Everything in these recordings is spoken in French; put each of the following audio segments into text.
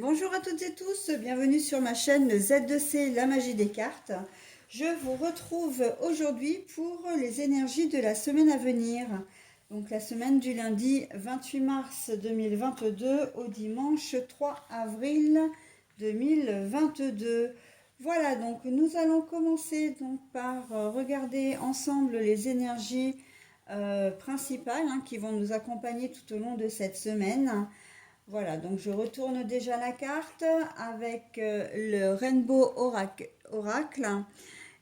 Bonjour à toutes et tous, bienvenue sur ma chaîne Z2C, la magie des cartes. Je vous retrouve aujourd'hui pour les énergies de la semaine à venir. Donc la semaine du lundi 28 mars 2022 au dimanche 3 avril 2022. Voilà, donc nous allons commencer donc par regarder ensemble les énergies principales qui vont nous accompagner tout au long de cette semaine. Voilà, donc je retourne déjà la carte avec le Rainbow Oracle.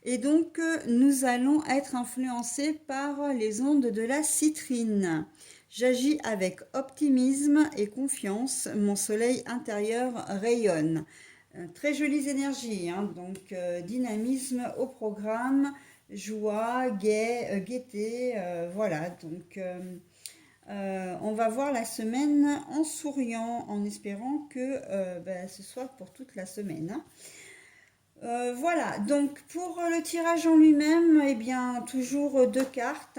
Et donc, nous allons être influencés par les ondes de la citrine. J'agis avec optimisme et confiance. Mon soleil intérieur rayonne. Très jolies énergies, donc dynamisme au programme, joie, gaieté, voilà. Donc, on va voir la semaine en souriant, en espérant que ce soit pour toute la semaine. Voilà, donc pour le tirage en lui-même, eh bien toujours deux cartes,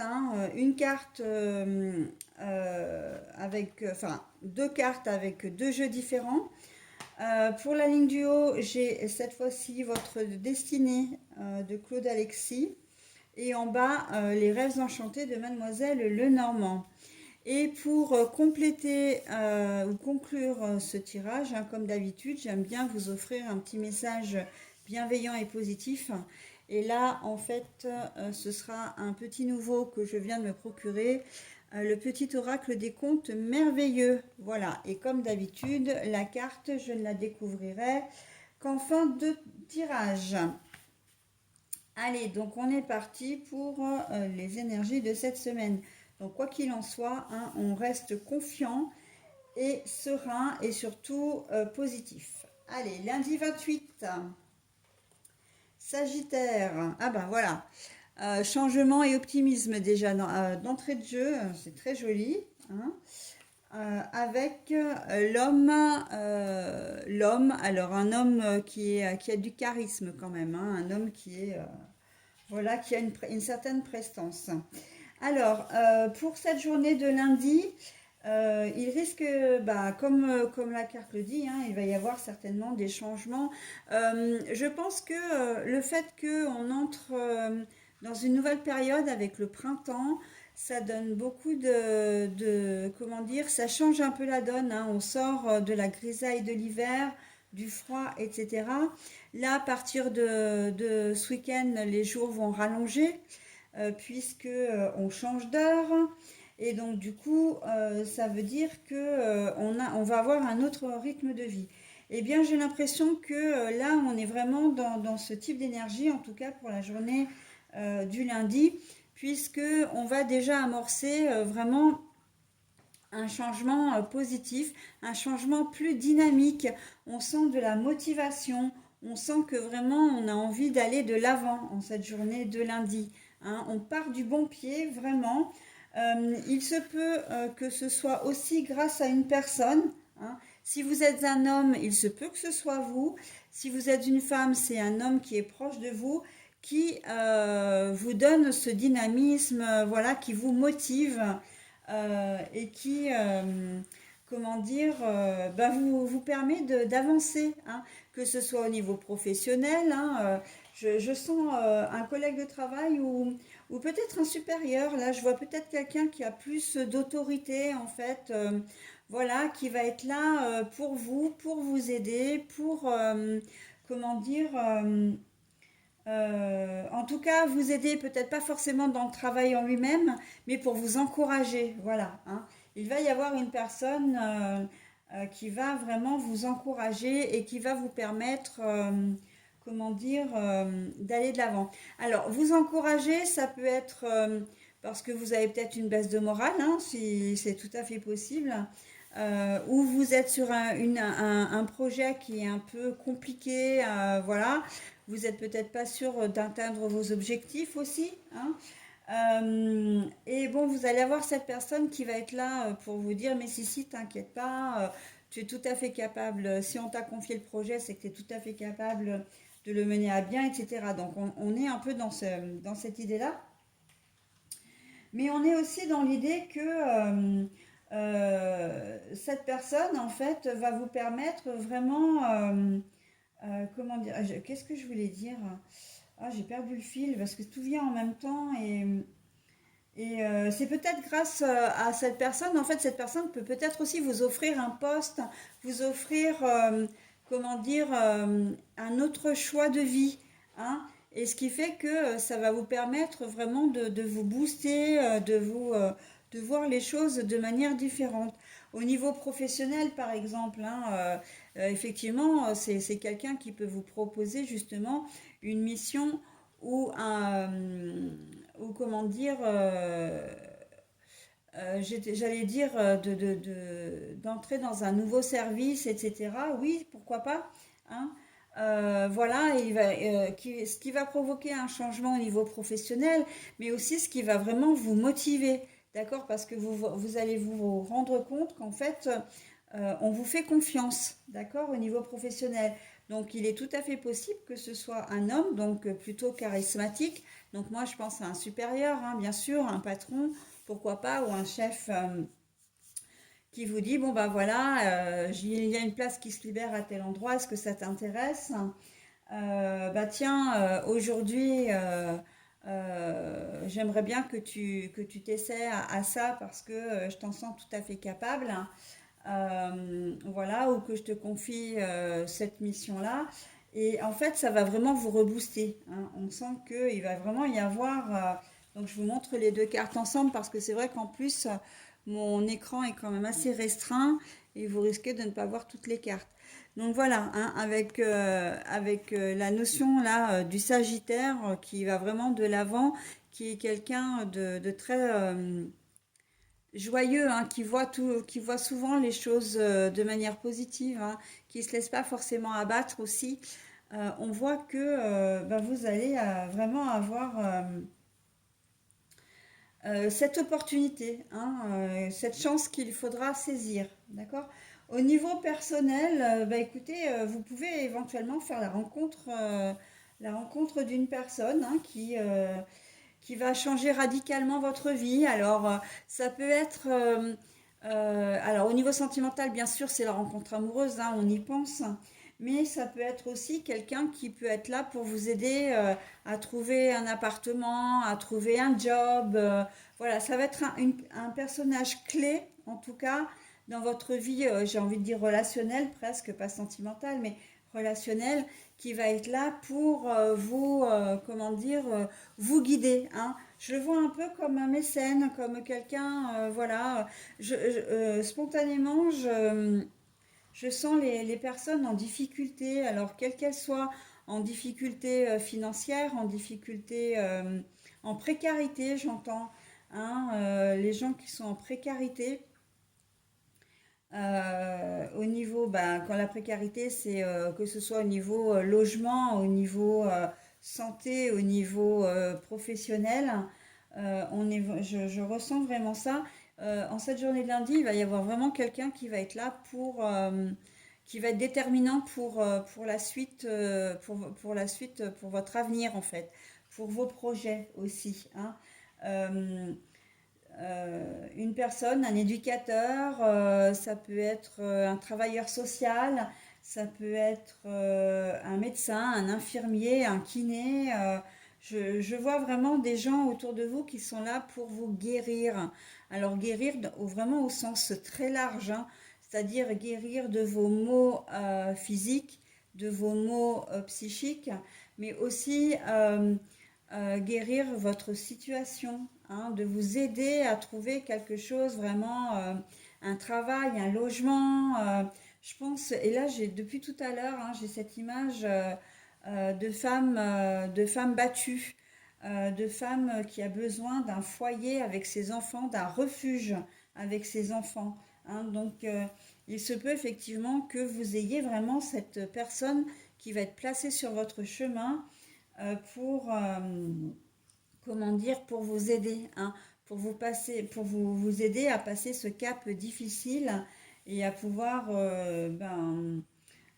une carte enfin deux cartes avec deux jeux différents. Pour la ligne du haut, j'ai cette fois-ci votre destinée de Claude Alexis et en bas les rêves enchantés de Mademoiselle Lenormand. Et pour compléter ou conclure ce tirage, comme d'habitude, j'aime bien vous offrir un petit message bienveillant et positif. Et là, en fait, ce sera un petit nouveau que je viens de me procurer, le petit oracle des contes merveilleux. Voilà, et comme d'habitude, la carte, je ne la découvrirai qu'en fin de tirage. Allez, donc on est parti pour les énergies de cette semaine. Donc quoi qu'il en soit, on reste confiant et serein et surtout positif. Allez, lundi 28, Sagittaire. Ah ben voilà, changement et optimisme déjà d'entrée de jeu, c'est très joli. Avec l'homme, alors un homme qui a du charisme quand même, un homme qui est voilà, qui a une certaine prestance. Alors, pour cette journée de lundi, il risque, comme la carte le dit, il va y avoir certainement des changements. Je pense que le fait qu'on entre dans une nouvelle période avec le printemps, ça donne beaucoup comment dire, ça change un peu la donne. On sort de la grisaille de l'hiver, du froid, etc. Là, à partir de ce week-end, les jours vont rallonger puisque on change d'heure. Et donc, du coup, ça veut dire que on va avoir un autre rythme de vie. Eh bien, j'ai l'impression que là, on est vraiment dans ce type d'énergie, en tout cas pour la journée du lundi, puisque on va déjà amorcer vraiment un changement positif, un changement plus dynamique. On sent de la motivation, on sent que vraiment on a envie d'aller de l'avant en cette journée de lundi. On part du bon pied, vraiment. Il se peut que ce soit aussi grâce à une personne. Si vous êtes un homme, il se peut que ce soit vous. Si vous êtes une femme, c'est un homme qui est proche de vous, qui vous donne ce dynamisme, voilà, qui vous motive et qui, comment dire, vous permet d'avancer, que ce soit au niveau professionnel. Je sens un collègue de travail ou peut-être un supérieur. Là, je vois peut-être quelqu'un qui a plus d'autorité, en fait, voilà, qui va être là pour vous aider, pour, comment dire, en tout cas, vous aider peut-être pas forcément dans le travail en lui-même, mais pour vous encourager. Voilà. Il va y avoir une personne qui va vraiment vous encourager et qui va vous permettre, comment dire, d'aller de l'avant. Alors, vous encourager, ça peut être parce que vous avez peut-être une baisse de morale, si c'est tout à fait possible. Ou vous êtes sur un projet qui est un peu compliqué, voilà, vous n'êtes peut-être pas sûr d'atteindre vos objectifs aussi. Et bon, vous allez avoir cette personne qui va être là pour vous dire, mais si, t'inquiète pas, tu es tout à fait capable, si on t'a confié le projet, c'est que tu es tout à fait capable de le mener à bien, etc. Donc on est un peu dans cette idée-là. Mais on est aussi dans l'idée que cette personne, en fait, va vous permettre vraiment, comment dire, qu'est-ce que je voulais dire? Ah, j'ai perdu le fil parce que tout vient en même temps et c'est peut-être grâce à cette personne, en fait, cette personne peut peut-être aussi vous offrir un poste, vous offrir, comment dire, un autre choix de vie, hein. Et ce qui fait que ça va vous permettre vraiment de vous booster, de voir les choses de manière différente. Au niveau professionnel, par exemple, hein, effectivement, c'est quelqu'un qui peut vous proposer justement une mission ou ou comment dire, j'allais dire d'entrer dans un nouveau service, etc. Oui, pourquoi pas, hein. Voilà, ce qui va provoquer un changement au niveau professionnel, mais aussi ce qui va vraiment vous motiver, d'accord? Parce que vous allez vous rendre compte qu'en fait, on vous fait confiance, d'accord, au niveau professionnel. Donc, il est tout à fait possible que ce soit un homme, donc plutôt charismatique. Donc, moi, je pense à un supérieur, hein, bien sûr, un patron, pourquoi pas, ou un chef qui vous dit, bon, bah voilà, il y a une place qui se libère à tel endroit, est-ce que ça t'intéresse? Bah tiens, aujourd'hui, j'aimerais bien que tu t'essaies à ça parce que je t'en sens tout à fait capable. Voilà, ou que je te confie cette mission-là. Et en fait, ça va vraiment vous rebooster, hein. On sent qu'il va vraiment y avoir. Donc, je vous montre les deux cartes ensemble parce que c'est vrai qu'en plus, mon écran est quand même assez restreint et vous risquez de ne pas voir toutes les cartes. Donc voilà, hein, avec la notion là du Sagittaire qui va vraiment de l'avant, qui est quelqu'un de très joyeux, hein, qui voit souvent les choses de manière positive, hein, qui se laisse pas forcément abattre aussi. On voit que ben, vous allez vraiment avoir cette opportunité, hein, cette chance qu'il faudra saisir, d'accord? Au niveau personnel, bah, écoutez, vous pouvez éventuellement faire la rencontre d'une personne hein, qui va changer radicalement votre vie. Alors, ça peut être... alors, au niveau sentimental, bien sûr, c'est la rencontre amoureuse, hein, on y pense. Mais ça peut être aussi quelqu'un qui peut être là pour vous aider à trouver un appartement, à trouver un job. Voilà, ça va être un personnage clé, en tout cas, dans votre vie, j'ai envie de dire relationnelle, presque, pas sentimentale, mais relationnelle, qui va être là pour comment dire, vous guider, hein. Je le vois un peu comme un mécène, comme quelqu'un, voilà. Spontanément, je sens les personnes en difficulté, alors quelles qu'elles soient, en difficulté financière, en difficulté, en précarité, j'entends, hein, les gens qui sont en précarité. Au niveau, ben, quand la précarité, c'est que ce soit au niveau logement, au niveau santé, au niveau professionnel, je ressens vraiment ça. En cette journée de lundi, il va y avoir vraiment quelqu'un qui va être là qui va être déterminant pour la suite, pour la suite, pour votre avenir en fait, pour vos projets aussi, hein. Euh, une personne, un éducateur, ça peut être un travailleur social, ça peut être un médecin, un infirmier, un kiné. Je vois vraiment des gens autour de vous qui sont là pour vous guérir. Alors guérir vraiment au sens très large, hein, c'est-à-dire guérir de vos maux physiques, de vos maux psychiques, mais aussi guérir votre situation, hein, de vous aider à trouver quelque chose vraiment, un travail, un logement. Je pense, et là j'ai depuis tout à l'heure, hein, j'ai cette image de femmes battues, de femmes qui a besoin d'un foyer avec ses enfants, d'un refuge avec ses enfants, hein. Donc il se peut effectivement que vous ayez vraiment cette personne qui va être placée sur votre chemin pour, comment dire, pour vous aider, hein, pour vous aider à passer ce cap difficile et à pouvoir,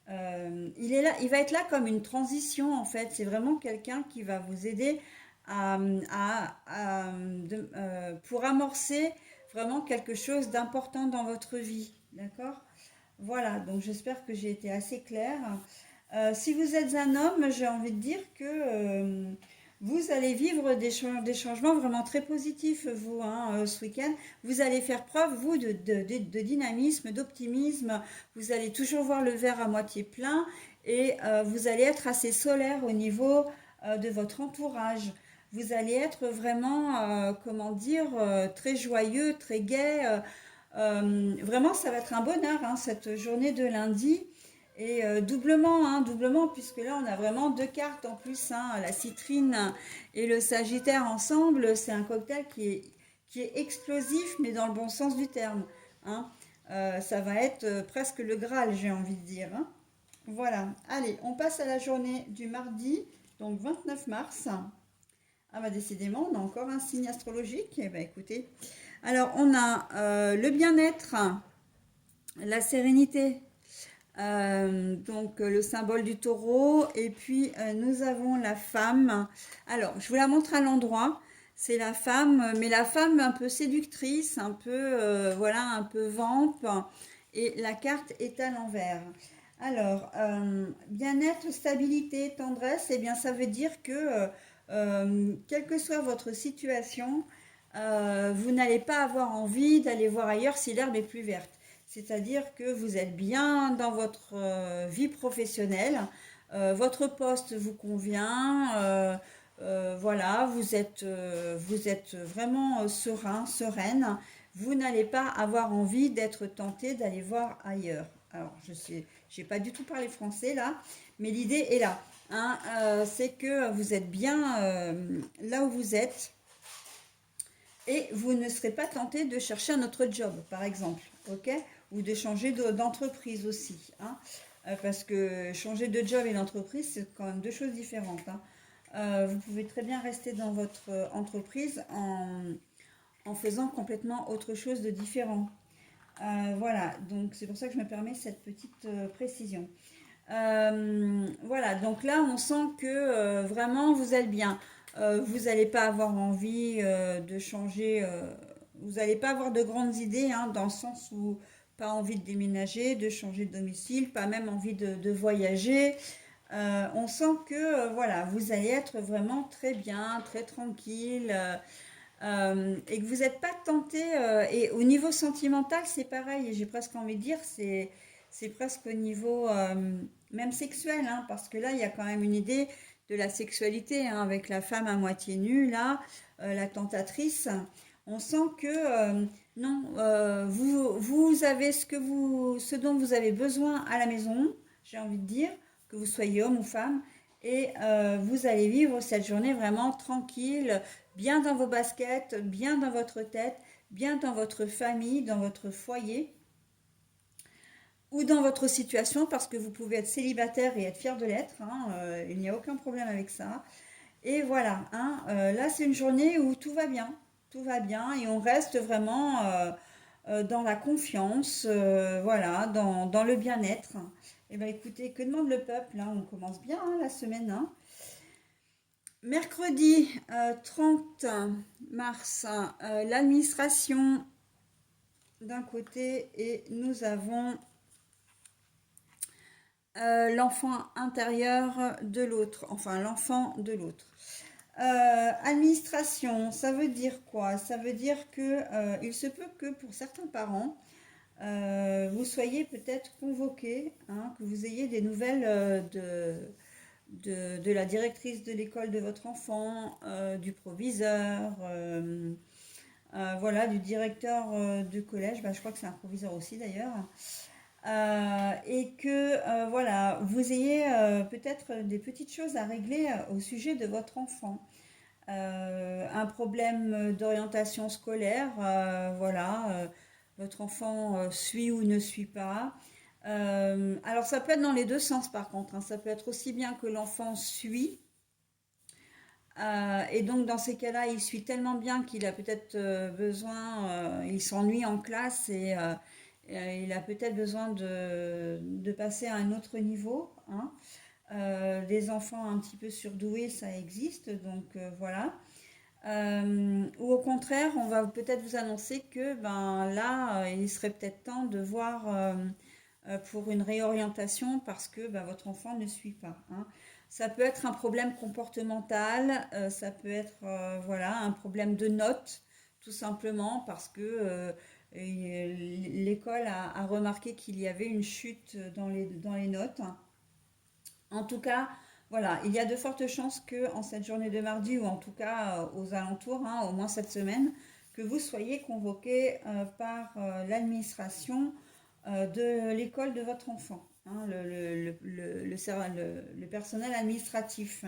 il est là, il va être là comme une transition en fait. C'est vraiment quelqu'un qui va vous aider pour amorcer vraiment quelque chose d'important dans votre vie, d'accord? Voilà, donc j'espère que j'ai été assez claire. Si vous êtes un homme, j'ai envie de dire que vous allez vivre des changements vraiment très positifs, vous, hein, ce week-end. Vous allez faire preuve, vous, de dynamisme, d'optimisme. Vous allez toujours voir le verre à moitié plein et vous allez être assez solaire au niveau de votre entourage. Vous allez être vraiment, comment dire, très joyeux, très gai. Vraiment, ça va être un bonheur, hein, cette journée de lundi. Et doublement, hein, doublement, puisque là, on a vraiment deux cartes en plus, hein, la citrine et le sagittaire ensemble. C'est un cocktail qui est explosif, mais dans le bon sens du terme, hein. Ça va être presque le Graal, j'ai envie de dire, hein. Voilà. Allez, on passe à la journée du mardi, donc 29 mars. Ah bah décidément, on a encore un signe astrologique. Eh ben écoutez, alors on a le bien-être, la sérénité, donc le symbole du taureau, et puis nous avons la femme. Alors je vous la montre à l'endroit. C'est la femme, mais la femme un peu séductrice, un peu voilà, un peu vampe, et la carte est à l'envers. Alors bien-être, stabilité, tendresse, eh bien ça veut dire que quelle que soit votre situation, vous n'allez pas avoir envie d'aller voir ailleurs si l'herbe est plus verte. C'est-à-dire que vous êtes bien dans votre vie professionnelle, votre poste vous convient, voilà, vous êtes vraiment serein, sereine. Vous n'allez pas avoir envie d'être tenté d'aller voir ailleurs. Alors, je sais, j'ai pas du tout parlé français là, mais l'idée est là, hein. C'est que vous êtes bien là où vous êtes et vous ne serez pas tenté de chercher un autre job, par exemple, ok? Ou de changer d'entreprise aussi, hein. Parce que changer de job et d'entreprise, c'est quand même deux choses différentes, hein. Vous pouvez très bien rester dans votre entreprise en faisant complètement autre chose de différent. Voilà, donc c'est pour ça que je me permets cette petite précision. Voilà, donc là, on sent que vraiment vous êtes bien. Vous n'allez pas avoir envie de changer, vous n'allez pas avoir de grandes idées, hein, dans le sens où pas envie de déménager, de changer de domicile, pas même envie de voyager. On sent que voilà, vous allez être vraiment très bien, très tranquille. Et que vous n'êtes pas tenté. Et au niveau sentimental, c'est pareil. Et j'ai presque envie de dire, c'est presque au niveau même sexuel, hein, parce que là, il y a quand même une idée de la sexualité, hein, avec la femme à moitié nue, là, la tentatrice. On sent que non, vous avez ce dont vous avez besoin à la maison, j'ai envie de dire, que vous soyez homme ou femme, et vous allez vivre cette journée vraiment tranquille, bien dans vos baskets, bien dans votre tête, bien dans votre famille, dans votre foyer ou dans votre situation, parce que vous pouvez être célibataire et être fier de l'être, hein, il n'y a aucun problème avec ça. Et voilà, hein, là c'est une journée où tout va bien et on reste vraiment dans la confiance, voilà, dans le bien-être. Et bien écoutez, que demande le peuple, hein, on commence bien, hein, la semaine, hein. Mercredi 30 mars, l'administration d'un côté et nous avons l'enfant intérieur de l'autre, enfin l'enfant de l'autre. Administration, ça veut dire quoi? Ça veut dire que il se peut que pour certains parents, vous soyez peut-être convoqués, hein, que vous ayez des nouvelles de la directrice de l'école de votre enfant, du proviseur, voilà, du directeur du collège, bah, je crois que c'est un proviseur aussi d'ailleurs, et que voilà, vous ayez peut-être des petites choses à régler au sujet de votre enfant. Un problème d'orientation scolaire, voilà, votre enfant suit ou ne suit pas. Alors ça peut être dans les deux sens par contre, hein. Ça peut être aussi bien que l'enfant suit, et donc dans ces cas-là, il suit tellement bien qu'il a peut-être besoin, il s'ennuie en classe et il a peut-être besoin de passer à un autre niveau, hein. Des enfants un petit peu surdoués, ça existe, donc voilà. Ou au contraire, on va peut-être vous annoncer que ben là, il serait peut-être temps de voir pour une réorientation parce que ben, votre enfant ne suit pas, hein. Ça peut être un problème comportemental, ça peut être voilà un problème de notes, tout simplement parce que l'école a remarqué qu'il y avait une chute dans les notes. En tout cas, voilà, il y a de fortes chances que en cette journée de mardi ou en tout cas aux alentours, hein, au moins cette semaine, que vous soyez convoqué par l'administration de l'école de votre enfant, hein, le personnel administratif.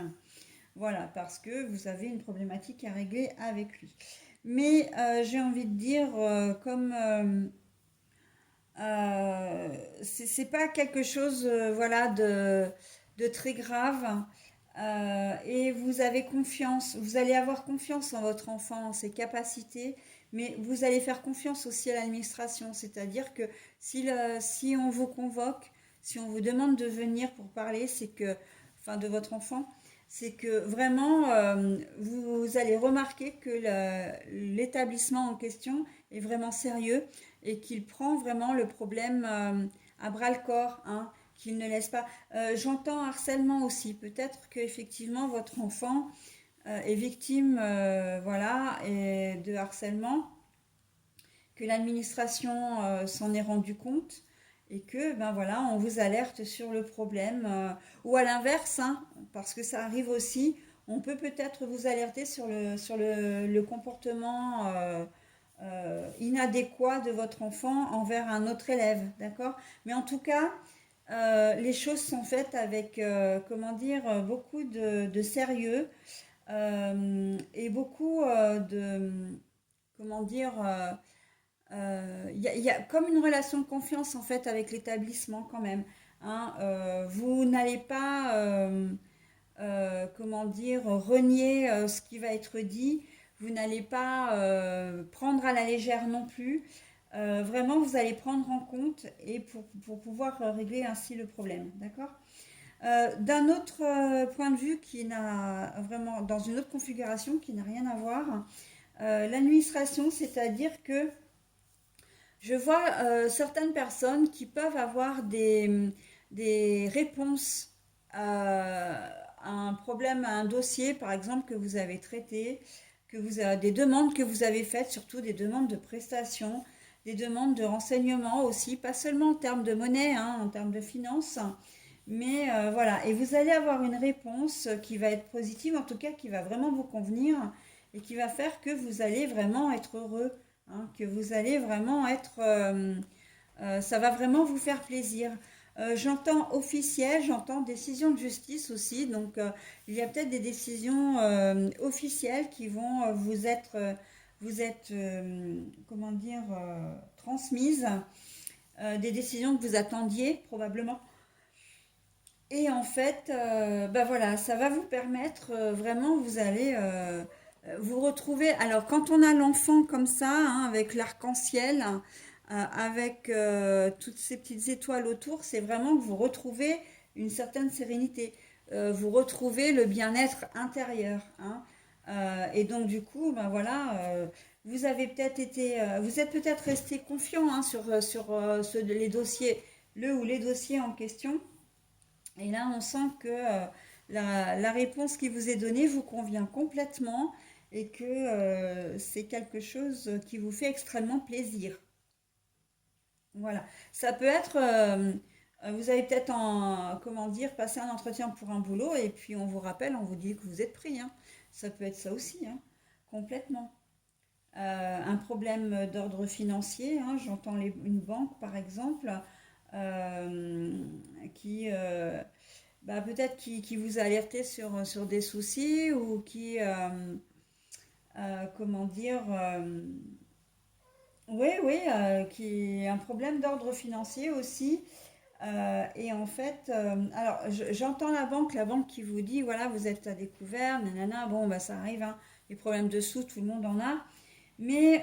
Voilà, parce que vous avez une problématique à régler avec lui. Mais j'ai envie de dire, comme c'est pas quelque chose voilà de très grave. Et vous avez confiance, vous allez avoir confiance en votre enfant, en ses capacités, mais vous allez faire confiance aussi à l'administration, c'est-à-dire que si on vous convoque, si on vous demande de venir pour parler, c'est que, enfin de votre enfant, c'est que vraiment vous allez remarquer que l'établissement en question est vraiment sérieux et qu'il prend vraiment le problème à bras le corps, hein, qu'il ne laisse pas. J'entends harcèlement aussi. Peut-être que effectivement votre enfant est victime, voilà, et de harcèlement, que l'administration s'en est rendu compte et que ben voilà, on vous alerte sur le problème. Ou à l'inverse, hein, parce que ça arrive aussi, on peut peut-être vous alerter sur le comportement inadéquat de votre enfant envers un autre élève, d'accord? Mais en tout cas, les choses sont faites avec, comment dire, beaucoup de sérieux et beaucoup comment dire, il y a comme une relation de confiance en fait avec l'établissement quand même, hein. Vous n'allez pas, comment dire, renier ce qui va être dit. Vous n'allez pas prendre à la légère non plus. Vraiment, vous allez prendre en compte et pour pouvoir régler ainsi le problème, d'accord? D'un autre point de vue qui n'a vraiment, dans une autre configuration qui n'a rien à voir, l'administration, c'est-à-dire que je vois certaines personnes qui peuvent avoir des réponses à un problème, à un dossier, par exemple, que vous avez traité, que vous avez, des demandes que vous avez faites, surtout des demandes de prestations, des demandes de renseignements aussi, pas seulement en termes de monnaie, hein, en termes de finances, mais voilà. Et vous allez avoir une réponse qui va être positive, en tout cas qui va vraiment vous convenir et qui va faire que vous allez vraiment être heureux, hein, que vous allez vraiment être ça va vraiment vous faire plaisir. J'entends officiel, j'entends décision de justice aussi, donc il y a peut-être des décisions officielles qui vont vous être comment dire, transmises, des décisions que vous attendiez probablement. Et en fait, bah voilà, ça va vous permettre vraiment, vous allez vous retrouver. Alors, quand on a l'enfant comme ça, hein, avec l'arc-en-ciel, avec toutes ces petites étoiles autour, c'est vraiment que vous retrouvez une certaine sérénité. Vous retrouvez le bien-être intérieur, hein. Et donc, du coup, ben voilà, vous avez peut-être été, vous êtes peut-être resté confiant hein, les dossiers, le ou les dossiers en question. Et là, on sent que la réponse qui vous est donnée vous convient complètement et que c'est quelque chose qui vous fait extrêmement plaisir. Voilà. Ça peut être, vous avez peut-être comment dire, passé un entretien pour un boulot et puis on vous rappelle, on vous dit que vous êtes pris, hein. Ça peut être ça aussi, hein, complètement. Un problème d'ordre financier, hein, j'entends une banque par exemple euh, qui, bah, peut-être qui vous a alerté sur des soucis ou qui, comment dire, oui, oui, qui a un problème d'ordre financier aussi. Et en fait, alors j'entends la banque qui vous dit, voilà, vous êtes à découvert, nanana, bon, bah ça arrive, hein, les problèmes de sous, tout le monde en a. Mais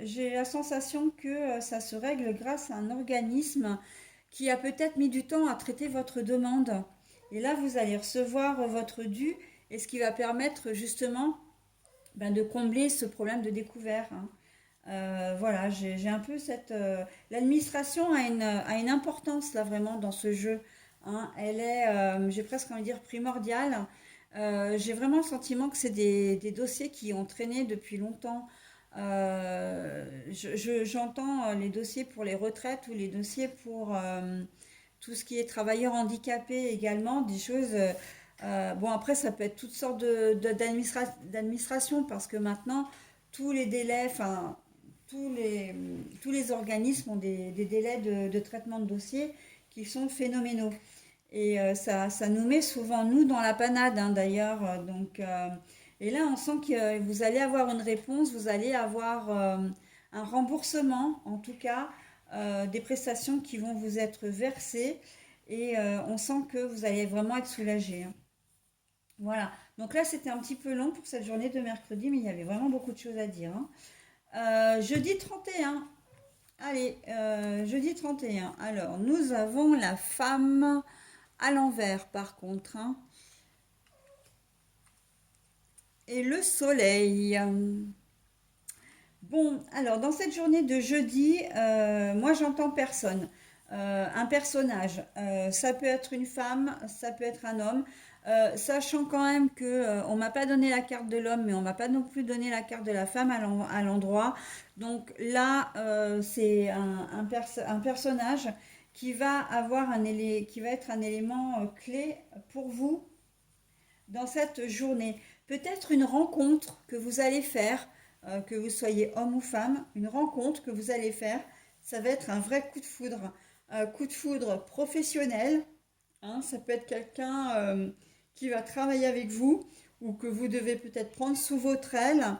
j'ai la sensation que ça se règle grâce à un organisme qui a peut-être mis du temps à traiter votre demande. Et là, vous allez recevoir votre dû, et ce qui va permettre justement ben, de combler ce problème de découvert, hein. Voilà, j'ai un peu cette... l'administration a une importance là vraiment dans ce jeu, hein. Elle est, j'ai presque envie de dire, primordiale. J'ai vraiment le sentiment que c'est des dossiers qui ont traîné depuis longtemps. J'entends les dossiers pour les retraites ou les dossiers pour tout ce qui est travailleurs handicapés également, des choses... bon, après, ça peut être toutes sortes d'administration parce que maintenant, tous les délais, enfin, tous les organismes ont des délais de traitement de dossier qui sont phénoménaux. Et ça nous met souvent, nous, dans la panade, hein, d'ailleurs. Et là, on sent que vous allez avoir une réponse, vous allez avoir un remboursement, en tout cas, des prestations qui vont vous être versées. Et on sent que vous allez vraiment être soulagé, hein. Voilà. Donc là, c'était un petit peu long pour cette journée de mercredi, mais il y avait vraiment beaucoup de choses à dire, hein. Jeudi 31. Allez, jeudi 31. Alors, nous avons la femme à l'envers, par contre, hein, et le soleil. Bon, alors, dans cette journée de jeudi, moi, j'entends personne. Un personnage. Ça peut être une femme, ça peut être un homme. Sachant quand même que on m'a pas donné la carte de l'homme, mais on m'a pas non plus donné la carte de la femme à l'endroit. Donc là, c'est un personnage qui va avoir qui va être un élément clé pour vous dans cette journée. Peut-être une rencontre que vous allez faire, que vous soyez homme ou femme, une rencontre que vous allez faire. Ça va être un vrai coup de foudre, un coup de foudre professionnel, hein. Ça peut être quelqu'un qui va travailler avec vous ou que vous devez peut-être prendre sous votre aile,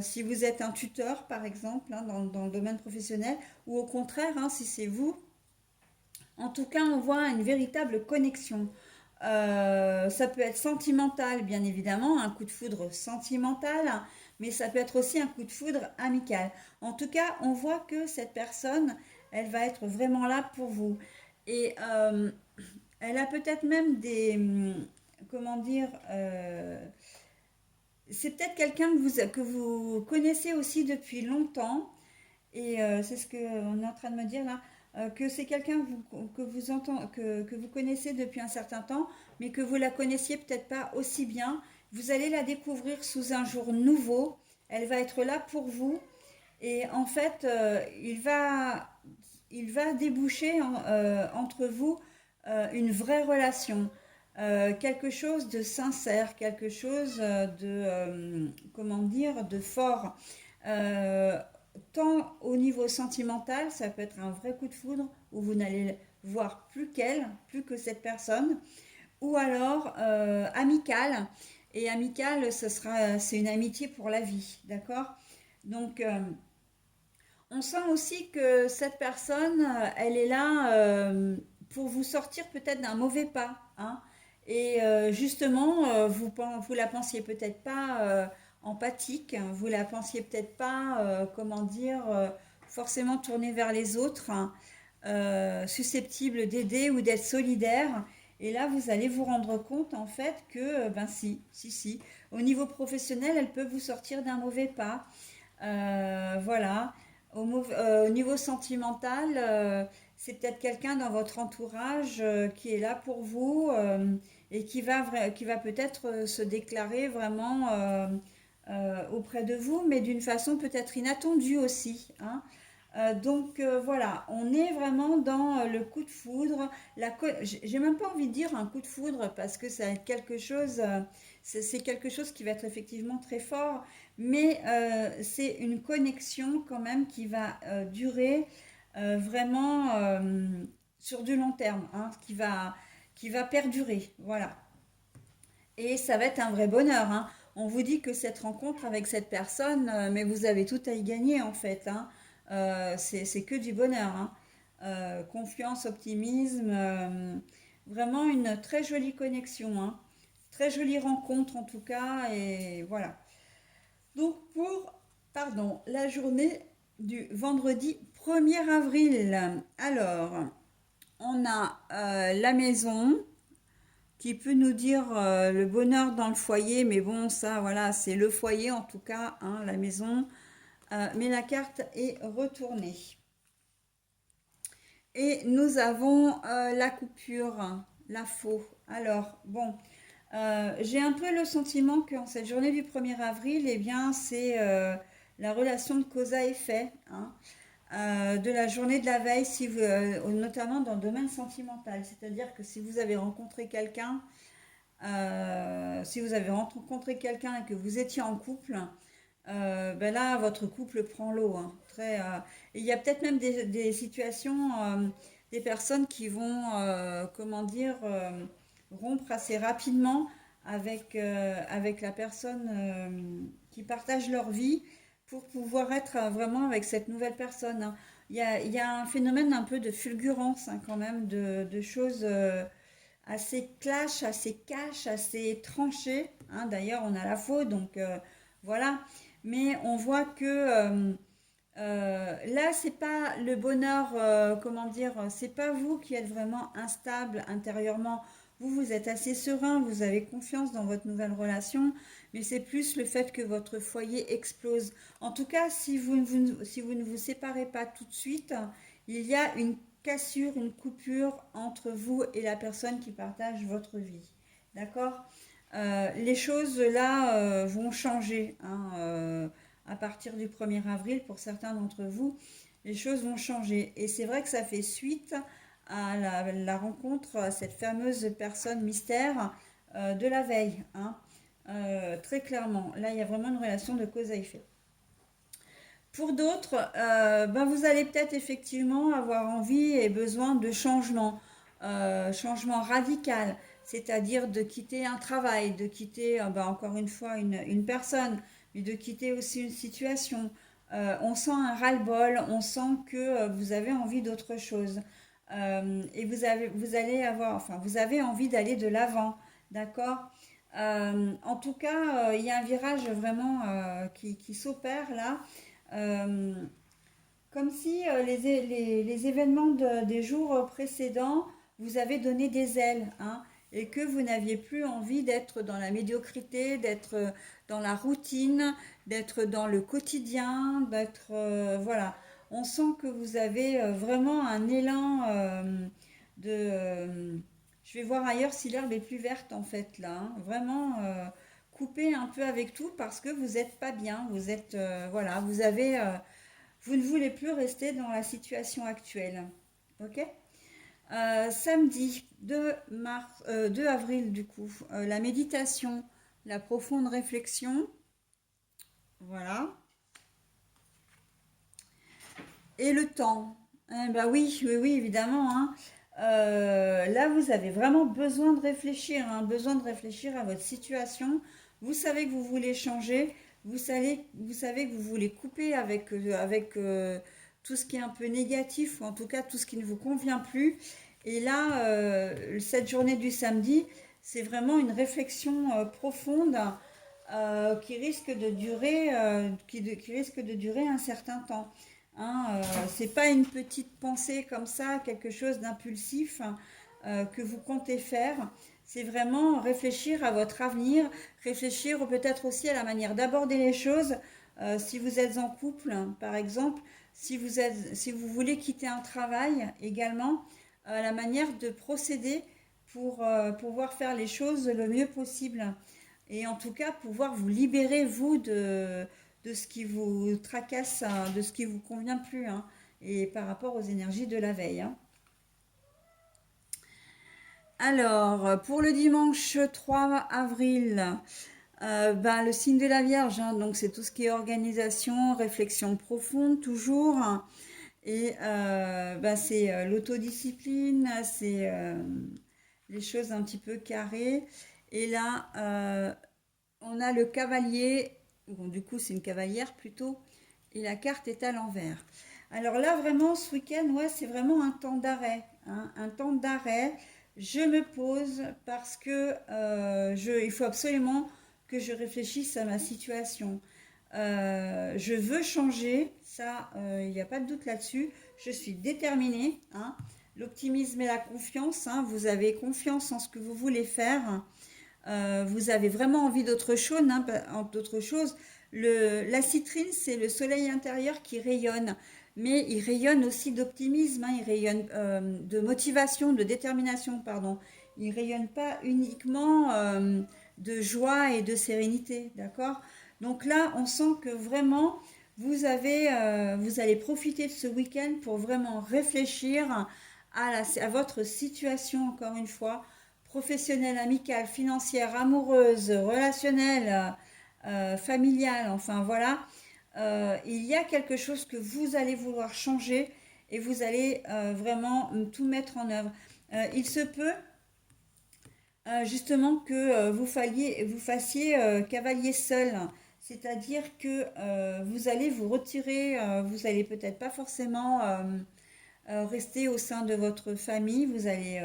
si vous êtes un tuteur par exemple, hein, dans le domaine professionnel, ou au contraire, hein, si c'est vous. En tout cas, on voit une véritable connexion. Ça peut être sentimental, bien évidemment, un coup de foudre sentimental, mais ça peut être aussi un coup de foudre amical. En tout cas, on voit que cette personne, elle va être vraiment là pour vous. Et elle a peut-être même comment dire, c'est peut-être quelqu'un que vous connaissez aussi depuis longtemps, et c'est ce qu'on est en train de me dire là, que c'est quelqu'un que vous connaissez depuis un certain temps, mais que vous la connaissiez peut-être pas aussi bien. Vous allez la découvrir sous un jour nouveau. Elle va être là pour vous. Et en fait, il va déboucher entre vous une vraie relation. Quelque chose de sincère, quelque chose comment dire, de fort. Euh, Tant au niveau sentimental, ça peut être un vrai coup de foudre où vous n'allez voir plus qu'elle, plus que cette personne, ou alors amical. Et amical, c'est une amitié pour la vie, d'accord? Donc, on sent aussi que cette personne, elle est là pour vous sortir peut-être d'un mauvais pas, hein. Et justement, vous la pensiez peut-être pas empathique, hein. Vous la pensiez peut-être pas, comment dire, forcément tournée vers les autres, hein, susceptible d'aider ou d'être solidaire. Et là, vous allez vous rendre compte en fait que, ben si, au niveau professionnel, elle peut vous sortir d'un mauvais pas. Voilà. Au niveau sentimental, c'est peut-être quelqu'un dans votre entourage qui est là pour vous et qui va peut-être se déclarer vraiment auprès de vous, mais d'une façon peut-être inattendue aussi, hein. Voilà, on est vraiment dans le coup de foudre. J'ai même pas envie de dire un coup de foudre parce que c'est quelque chose, c'est quelque chose qui va être effectivement très fort, mais c'est une connexion quand même qui va durer vraiment sur du long terme, hein, qui va perdurer. Voilà. Et ça va être un vrai bonheur, hein. On vous dit que cette rencontre avec cette personne, mais vous avez tout à y gagner en fait, hein. C'est que du bonheur, hein. Confiance, optimisme, vraiment une très jolie connexion, hein. Très jolie rencontre en tout cas, et voilà. Donc pardon, la journée du vendredi 1er avril. Alors, on a la maison qui peut nous dire le bonheur dans le foyer, mais bon, ça, voilà, c'est le foyer en tout cas, hein, la maison. Mais la carte est retournée. Et nous avons la coupure, la faux. Alors, bon, j'ai un peu le sentiment qu'en cette journée du 1er avril, eh bien, c'est la relation de cause à effet, hein, de la journée de la veille, si vous, notamment dans le domaine sentimental. C'est-à-dire que si vous avez rencontré quelqu'un, si vous avez rencontré quelqu'un et que vous étiez en couple, ben là, votre couple prend l'eau, hein. Il y a peut-être même des situations, des personnes qui vont, comment dire, rompre assez rapidement avec la personne qui partage leur vie pour pouvoir être vraiment avec cette nouvelle personne, hein. Il y a un phénomène un peu de fulgurance, hein, quand même, de choses assez clash, assez cash, assez tranchées, hein. D'ailleurs, on a la faute, donc voilà. Mais on voit que là, c'est pas le bonheur, comment dire, c'est pas vous qui êtes vraiment instable intérieurement. Vous, vous êtes assez serein, vous avez confiance dans votre nouvelle relation, mais c'est plus le fait que votre foyer explose. En tout cas, si vous ne vous séparez pas tout de suite, il y a une cassure, une coupure entre vous et la personne qui partage votre vie. D'accord? Les choses là vont changer, hein, à partir du 1er avril pour certains d'entre vous. Les choses vont changer. Et c'est vrai que ça fait suite à la rencontre, à cette fameuse personne mystère de la veille, hein. Très clairement, là il y a vraiment une relation de cause à effet. Pour d'autres, ben vous allez peut-être effectivement avoir envie et besoin de changement, changement radical, c'est-à-dire de quitter un travail, de quitter, ben encore une fois, une personne, mais de quitter aussi une situation. On sent un ras-le-bol, on sent que vous avez envie d'autre chose. Et vous allez avoir, enfin, vous avez envie d'aller de l'avant, d'accord? En tout cas, il y a un virage vraiment qui s'opère là, euh, comme si les événements des jours précédents vous avaient donné des ailes, hein, et que vous n'aviez plus envie d'être dans la médiocrité, d'être dans la routine, d'être dans le quotidien, d'être... voilà. On sent que vous avez vraiment un élan de... je vais voir ailleurs si l'herbe est plus verte en fait là, hein. Vraiment couper un peu avec tout parce que vous n'êtes pas bien, vous êtes... voilà, vous ne voulez plus rester dans la situation actuelle. Ok? Samedi 2 avril, du coup, la méditation, la profonde réflexion. Voilà. Et le temps. Ben oui, oui, oui, évidemment, hein. Là, vous avez vraiment besoin de réfléchir, hein, besoin de réfléchir à votre situation. Vous savez que vous voulez changer, vous savez que vous voulez couper avec tout ce qui est un peu négatif, ou en tout cas tout ce qui ne vous convient plus. Et là, cette journée du samedi, c'est vraiment une réflexion profonde qui risque de durer, qui risque de durer un certain temps. Hein, c'est pas une petite pensée comme ça, quelque chose d'impulsif que vous comptez faire. C'est vraiment réfléchir à votre avenir, réfléchir peut-être aussi à la manière d'aborder les choses. Si vous êtes en couple, par exemple, si vous voulez quitter un travail également, la manière de procéder pour pouvoir faire les choses le mieux possible. Et en tout cas, pouvoir vous libérer, vous, de ce qui vous tracasse, hein, de ce qui vous convient plus, hein, et par rapport aux énergies de la veille, hein. Alors, pour le dimanche 3 avril, ben, le signe de la Vierge, hein, donc c'est tout ce qui est organisation, réflexion profonde, toujours, hein. Et ben, c'est l'autodiscipline, c'est les choses un petit peu carrées. Et là, on a le cavalier, bon, du coup c'est une cavalière plutôt, et la carte est à l'envers. Alors là vraiment ce week-end, ouais, c'est vraiment un temps d'arrêt, hein, un temps d'arrêt. Je me pose parce que il faut absolument que je réfléchisse à ma situation. Je veux changer, ça, il n'y a pas de doute là-dessus. Je suis déterminée, hein. l'optimisme et la confiance, hein. Vous avez confiance en ce que vous voulez faire. Vous avez vraiment envie d'autre chose, hein, d'autre chose. La citrine, c'est le soleil intérieur qui rayonne, mais il rayonne aussi d'optimisme, hein, il rayonne de motivation, de détermination, pardon. Il rayonne pas uniquement de joie et de sérénité, d'accord? Donc là, on sent que vraiment, vous allez profiter de ce week-end pour vraiment réfléchir à votre situation, encore une fois, professionnelle, amicale, financière, amoureuse, relationnelle, familiale, enfin voilà. Il y a quelque chose que vous allez vouloir changer et vous allez vraiment tout mettre en œuvre. Il se peut justement que vous fassiez cavalier seul, c'est-à-dire que vous allez vous retirer, vous allez peut-être pas forcément rester au sein de votre famille, vous allez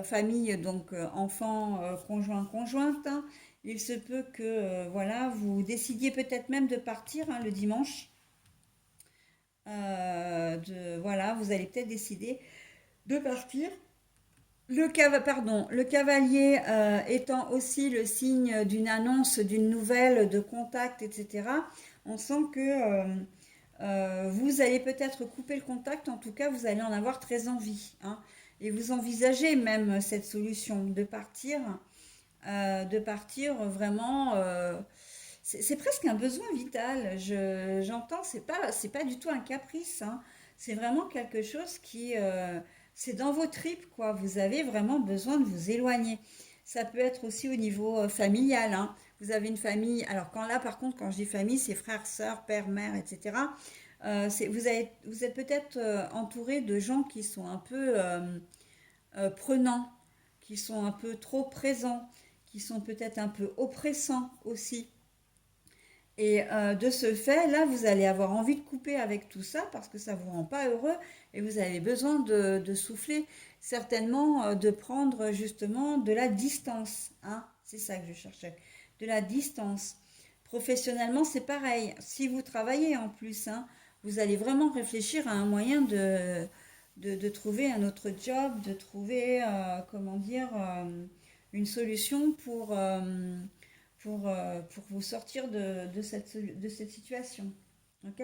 famille donc enfant, conjoint, conjointe, hein. Il se peut que voilà vous décidiez peut-être même de partir, hein, le dimanche. Voilà, vous allez peut-être décider de partir. Le cavalier étant aussi le signe d'une annonce, d'une nouvelle, de contact, etc. On sent que vous allez peut-être couper le contact, en tout cas vous allez en avoir très envie, hein. Et vous envisagez même cette solution de partir vraiment. C'est presque un besoin vital. J'entends, c'est pas du tout un caprice, hein. C'est vraiment quelque chose c'est dans vos tripes, quoi. Vous avez vraiment besoin de vous éloigner. Ça peut être aussi au niveau familial, hein. Vous avez une famille. Alors quand là, par contre, quand je dis famille, c'est frères, sœurs, père, mère, etc. Vous êtes peut-être entouré de gens qui sont un peu prenants, qui sont un peu trop présents, qui sont peut-être un peu oppressants aussi. Et de ce fait, là, vous allez avoir envie de couper avec tout ça parce que ça ne vous rend pas heureux et vous avez besoin de souffler, certainement de prendre justement de la distance, hein. C'est ça que je cherchais, de la distance. Professionnellement, c'est pareil. Si vous travaillez en plus, hein, vous allez vraiment réfléchir à un moyen de trouver un autre job, de trouver, comment dire, une solution pour vous sortir de cette situation. Ok.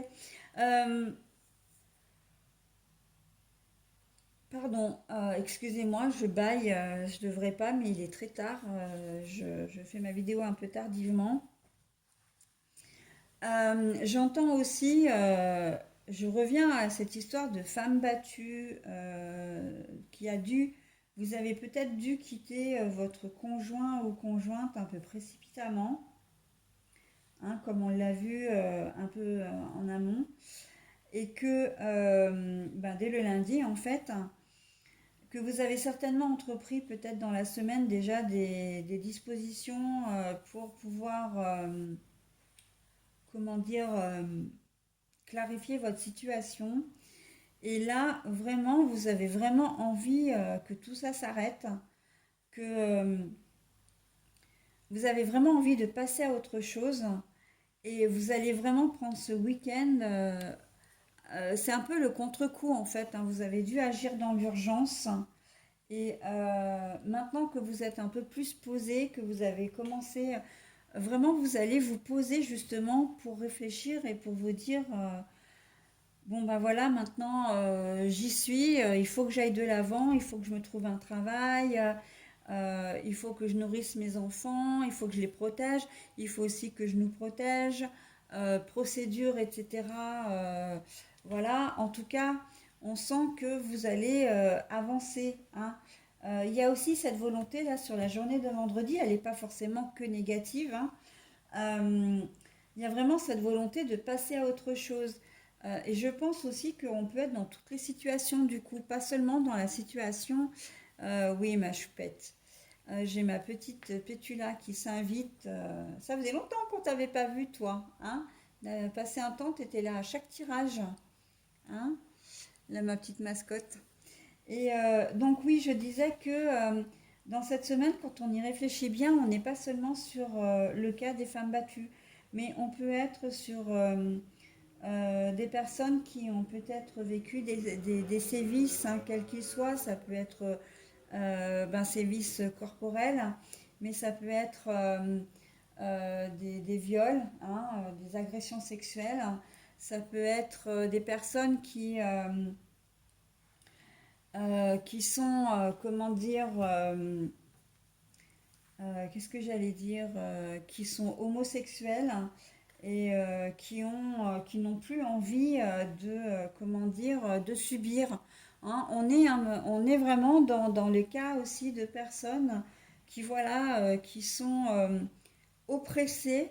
Euh, Pardon, excusez-moi, je baille, je devrais pas, mais il est très tard. Je fais ma vidéo un peu tardivement. J'entends aussi, je reviens à cette histoire de femme battue qui a dû, vous avez peut-être dû quitter votre conjoint ou conjointe un peu précipitamment, hein, comme on l'a vu un peu en amont, et que ben, dès le lundi, en fait, que vous avez certainement entrepris peut-être dans la semaine déjà des dispositions pour pouvoir, comment dire, clarifier votre situation. Et là, vraiment, vous avez vraiment envie que tout ça s'arrête, que vous avez vraiment envie de passer à autre chose. Et vous allez vraiment prendre ce week-end. C'est un peu le contre-coup en fait, hein. Vous avez dû agir dans l'urgence. Et maintenant que vous êtes un peu plus posé, que vous avez commencé, vraiment vous allez vous poser justement pour réfléchir et pour vous dire, bon ben voilà, maintenant j'y suis, il faut que j'aille de l'avant, il faut que je me trouve un travail, il faut que je nourrisse mes enfants, il faut que je les protège, il faut aussi que je nous protège, procédures, etc. Voilà, en tout cas, on sent que vous allez avancer, hein. Il y a aussi cette volonté là sur la journée de vendredi, elle n'est pas forcément que négative, hein. Euh, il y a vraiment cette volonté de passer à autre chose. Et je pense aussi qu'on peut être dans toutes les situations du coup, pas seulement dans la situation. Oui, ma choupette. J'ai ma petite Pétula qui s'invite. Ça faisait longtemps qu'on t'avait pas vu, toi, hein? Passé un temps, tu étais là à chaque tirage, hein? Là, ma petite mascotte. Et donc oui, je disais que dans cette semaine, quand on y réfléchit bien, on n'est pas seulement sur le cas des femmes battues, mais on peut être sur des personnes qui ont peut-être vécu des sévices, hein, quels qu'ils soient. Ça peut être sévices corporels, mais ça peut être des viols, hein, des agressions sexuelles. Ça peut être des personnes qui sont, comment dire, qu'est-ce que j'allais dire, qui sont homosexuels et qui n'ont plus envie comment dire, de subir. Hein. On est vraiment dans le cas aussi de personnes qui, voilà, qui sont oppressées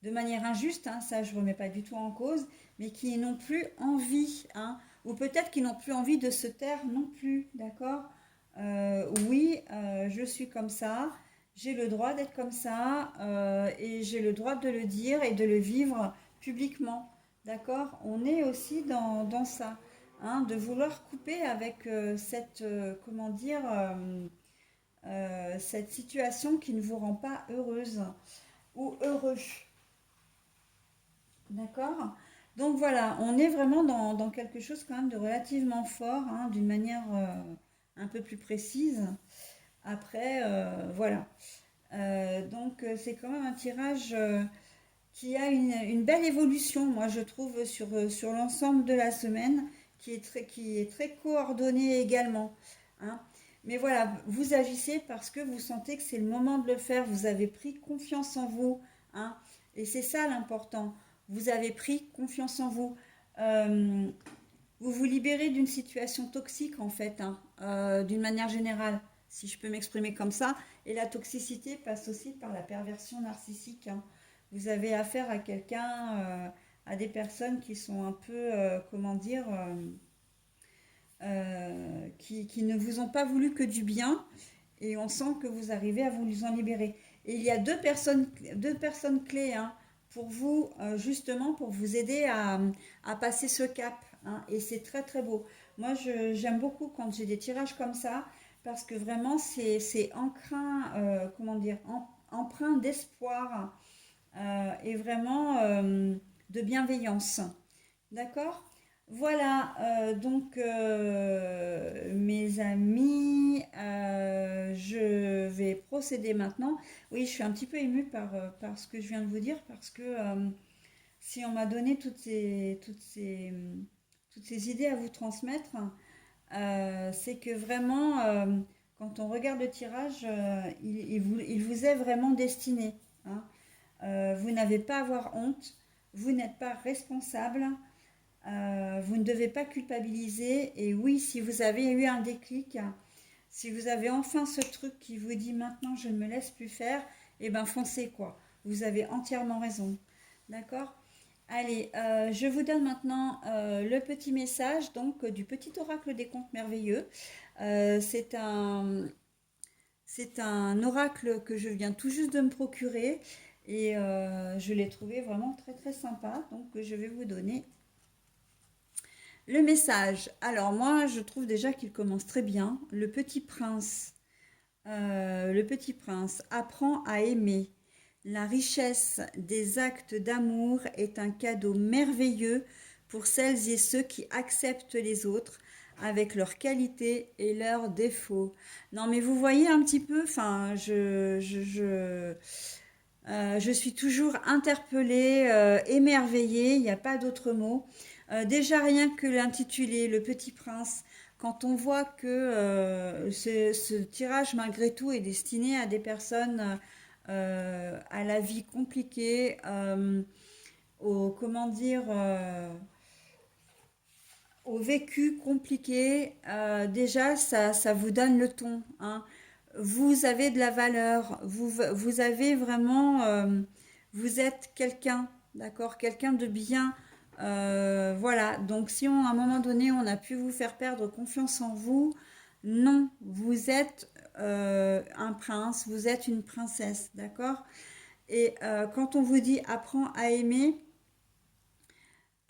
de manière injuste, hein, ça je ne remets pas du tout en cause, mais qui n'ont plus envie, hein, ou peut-être qui n'ont plus envie de se taire non plus, d'accord. Oui, je suis comme ça, j'ai le droit d'être comme ça, et j'ai le droit de le dire et de le vivre publiquement, d'accord. On est aussi dans ça, hein, de vouloir couper avec comment dire, cette situation qui ne vous rend pas heureuse ou heureux. D'accord? Donc voilà, on est vraiment dans quelque chose quand même de relativement fort, hein, d'une manière un peu plus précise. Après, voilà. C'est quand même un tirage qui a une belle évolution, moi je trouve, sur l'ensemble de la semaine, qui est très coordonné également. Hein. Mais voilà, vous agissez parce que vous sentez que c'est le moment de le faire, vous avez pris confiance en vous. Hein, et c'est ça l'important. Vous avez pris confiance en vous. Euh, vous vous libérez d'une situation toxique en fait, hein, d'une manière générale, si je peux m'exprimer comme ça. Et la toxicité passe aussi par la perversion narcissique. Hein. Vous avez affaire à quelqu'un, à des personnes qui sont un peu, comment dire, qui ne vous ont pas voulu que du bien, et on sent que vous arrivez à vous en libérer. Et il y a deux personnes clés, hein, pour vous, justement, pour vous aider à passer ce cap. Hein, et c'est très très beau. Moi, j'aime beaucoup quand j'ai des tirages comme ça, parce que vraiment, c'est empreint, comment dire, empreint d'espoir et vraiment de bienveillance. D'accord? Voilà, mes amis, je vais procéder maintenant. Oui, je suis un petit peu émue par ce que je viens de vous dire, parce que si on m'a donné toutes ces idées à vous transmettre, c'est que vraiment, quand on regarde le tirage, il vous est vraiment destiné. Hein. Vous n'avez pas à avoir honte, vous n'êtes pas responsable. Vous ne devez pas culpabiliser. Et oui, si vous avez eu un déclic, si vous avez enfin ce truc qui vous dit maintenant je ne me laisse plus faire, eh ben foncez quoi. Vous avez entièrement raison. D'accord? Allez, je vous donne maintenant le petit message donc du petit oracle des contes merveilleux. C'est c'est un oracle que je viens tout juste de me procurer et je l'ai trouvé vraiment très très sympa. Donc je vais vous donner le message. Alors moi, je trouve déjà qu'il commence très bien. Le petit prince apprend à aimer. La richesse des actes d'amour est un cadeau merveilleux pour celles et ceux qui acceptent les autres avec leurs qualités et leurs défauts. Non, mais vous voyez un petit peu, enfin, je suis toujours interpellée, émerveillée, il n'y a pas d'autre mot. Déjà rien que l'intitulé, Le Petit Prince, quand on voit que ce tirage malgré tout est destiné à des personnes à la vie compliquée, au comment dire, au vécu compliqué, déjà ça vous donne le ton. Hein. Vous avez de la valeur, vous avez vraiment, vous êtes quelqu'un, d'accord, quelqu'un de bien. Voilà, donc si à un moment donné on a pu vous faire perdre confiance en vous, non, vous êtes un prince, vous êtes une princesse, d'accord. Et quand on vous dit apprends à aimer,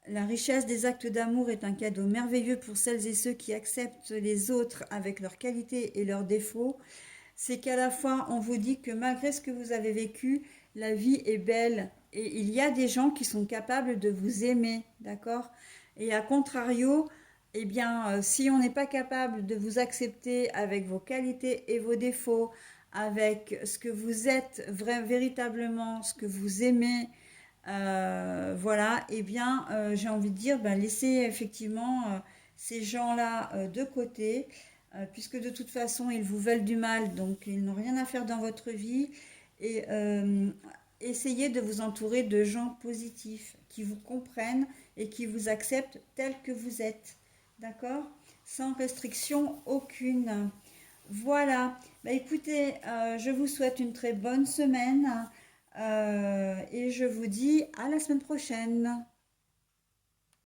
la richesse des actes d'amour est un cadeau merveilleux pour celles et ceux qui acceptent les autres avec leurs qualités et leurs défauts. C'est qu'à la fois, on vous dit que malgré ce que vous avez vécu, la vie est belle et il y a des gens qui sont capables de vous aimer, d'accord? Et à contrario, eh bien, si on n'est pas capable de vous accepter avec vos qualités et vos défauts, avec ce que vous êtes véritablement, ce que vous aimez, voilà, eh bien, j'ai envie de dire, ben, laissez effectivement ces gens-là de côté, puisque de toute façon, ils vous veulent du mal, donc ils n'ont rien à faire dans votre vie. Et essayez de vous entourer de gens positifs, qui vous comprennent et qui vous acceptent tel que vous êtes. D'accord? Sans restriction aucune. Voilà. Bah, écoutez, je vous souhaite une très bonne semaine et je vous dis à la semaine prochaine.